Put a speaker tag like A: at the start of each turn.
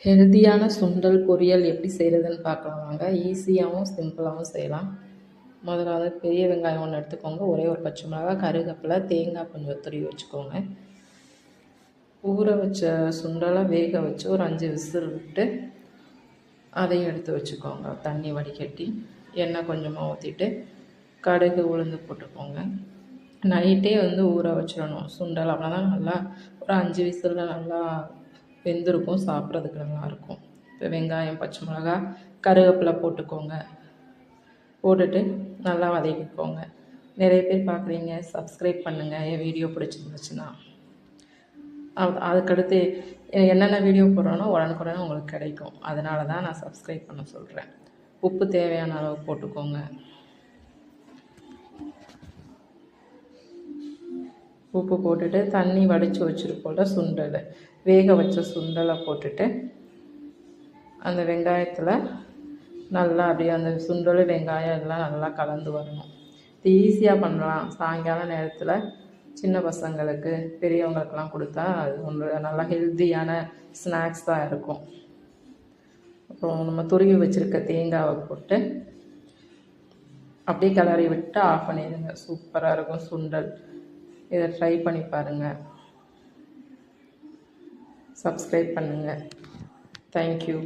A: ஹெல்த்தியான சுண்டல் பொரியல் எப்படி செய்கிறதுன்னு பார்க்கலாம் வாங்க. ஈஸியாகவும் சிம்பிளாகவும் செய்யலாம். முதல்ல வந்து பெரிய வெங்காயம் ஒன்று எடுத்துக்கோங்க. ஒரே ஒரு பச்சை மிளகாய், கருவேப்பிலை, தேங்காய் கொஞ்சம் துருவி வச்சுக்கோங்க. ஊற வச்ச சுண்டலை வேக வச்சு ஒரு 5 விசில் விட்டு அதையும் எடுத்து வச்சுக்கோங்க. தண்ணி வடிகட்டி எண்ணெய் கொஞ்சமாக ஊற்றிட்டு கடுகு உளுந்து போட்டுக்கோங்க. நைட்டே வந்து ஊற வச்சிடணும் சுண்டல். அப்படின்னா நல்லா ஒரு 5 விசிலில் நல்லா வெந்திருக்கும், சாப்பிட்றதுக்கு நல்லாயிருக்கும். இப்போ வெங்காயம், பச்சை மிளகா, கருவேப்பிலை போட்டுக்கோங்க. போட்டுட்டு நல்லா வதக்கிக்கோங்க. நிறைய பேர் பார்க்குறீங்க, சப்ஸ்கிரைப் பண்ணுங்கள் என் வீடியோ பிடிச்சிருந்துச்சுன்னா. அதுக்கடுத்து என்னென்ன வீடியோ போடுறோன்னா உடனுக்குடனே உங்களுக்கு கிடைக்கும். அதனால தான் நான் சப்ஸ்கிரைப் பண்ண சொல்கிறேன். உப்பு தேவையான அளவு போட்டுக்கோங்க. உப்பு போட்டுட்டு தண்ணி வடித்து வச்சுருக்கோம்ல சுண்டல், வேக வச்ச சுண்டலை போட்டுட்டு அந்த வெங்காயத்தில் நல்லா அப்படியே அந்த சுண்டல் வெங்காயம் எல்லாம் நல்லா கலந்து வரணும். இது ஈஸியாக பண்ணலாம். சாயங்கால நேரத்தில் சின்ன பசங்களுக்கு பெரியவங்களுக்கெல்லாம் கொடுத்தா அது ஒன்று நல்லா ஹெல்த்தியான ஸ்நாக்ஸ் தான் இருக்கும். அப்புறம் நம்ம துருவி வச்சுருக்க தேங்காவை போட்டு அப்படியே கிளறி விட்டு ஆஃப் பண்ணிடுங்க. சூப்பராக இருக்கும் சுண்டல். இதை ட்ரை பண்ணி பாருங்கள். சப்ஸ்கிரைப் பண்ணுங்கள். தேங்க்யூ.